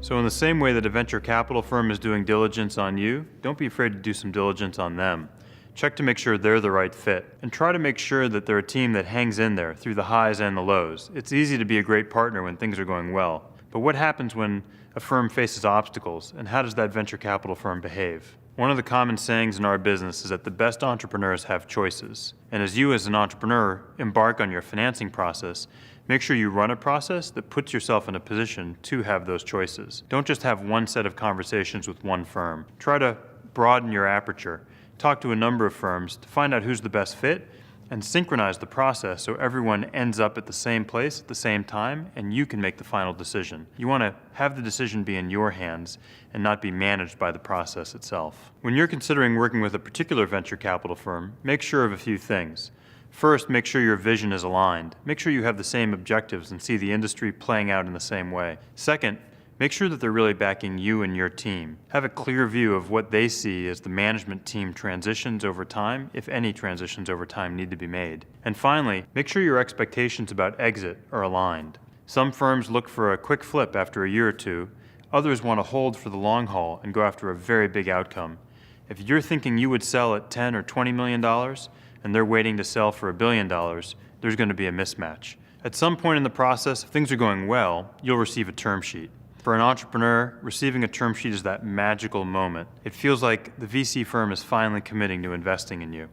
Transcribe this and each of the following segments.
So in the same way that a venture capital firm is doing diligence on you, don't be afraid to do some diligence on them. Check to make sure they're the right fit, and try to make sure that they're a team that hangs in there through the highs and the lows. It's easy to be a great partner when things are going well, but what happens when a firm faces obstacles, and how does that venture capital firm behave? One of the common sayings in our business is that the best entrepreneurs have choices. And as you as an entrepreneur embark on your financing process, make sure you run a process that puts yourself in a position to have those choices. Don't just have one set of conversations with one firm. Try to broaden your aperture. Talk to a number of firms to find out who's the best fit and synchronize the process so everyone ends up at the same place at the same time and you can make the final decision. You want to have the decision be in your hands and not be managed by the process itself. When you're considering working with a particular venture capital firm, make sure of a few things. First, make sure your vision is aligned. Make sure you have the same objectives and see the industry playing out in the same way. Second, make sure that they're really backing you and your team. Have a clear view of what they see as the management team transitions over time, if any transitions over time need to be made. And finally, make sure your expectations about exit are aligned. Some firms look for a quick flip after a year or two. Others want to hold for the long haul and go after a very big outcome. If you're thinking you would sell at $10 or $20 million and they're waiting to sell for $1 billion, there's going to be a mismatch. At some point in the process, if things are going well, you'll receive a term sheet. For an entrepreneur, receiving a term sheet is that magical moment. It feels like the VC firm is finally committing to investing in you.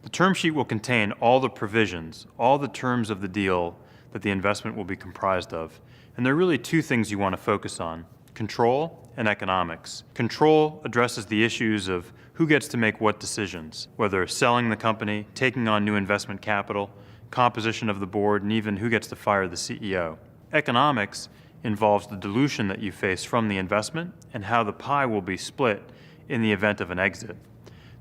The term sheet will contain all the provisions, all the terms of the deal that the investment will be comprised of. And there are really two things you want to focus on: control and economics. Control addresses the issues of who gets to make what decisions, whether selling the company, taking on new investment capital, composition of the board, and even who gets to fire the CEO. Economics involves the dilution that you face from the investment and how the pie will be split in the event of an exit.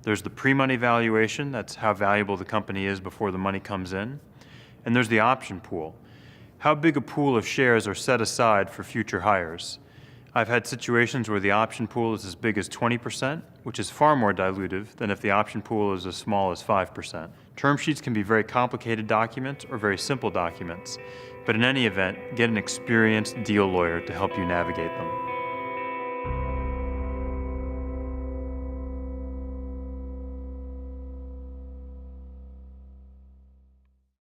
There's the pre-money valuation, that's how valuable the company is before the money comes in. And there's the option pool. How big a pool of shares are set aside for future hires? I've had situations where the option pool is as big as 20%, which is far more dilutive than if the option pool is as small as 5%. Term sheets can be very complicated documents or very simple documents, but in any event, get an experienced deal lawyer to help you navigate them.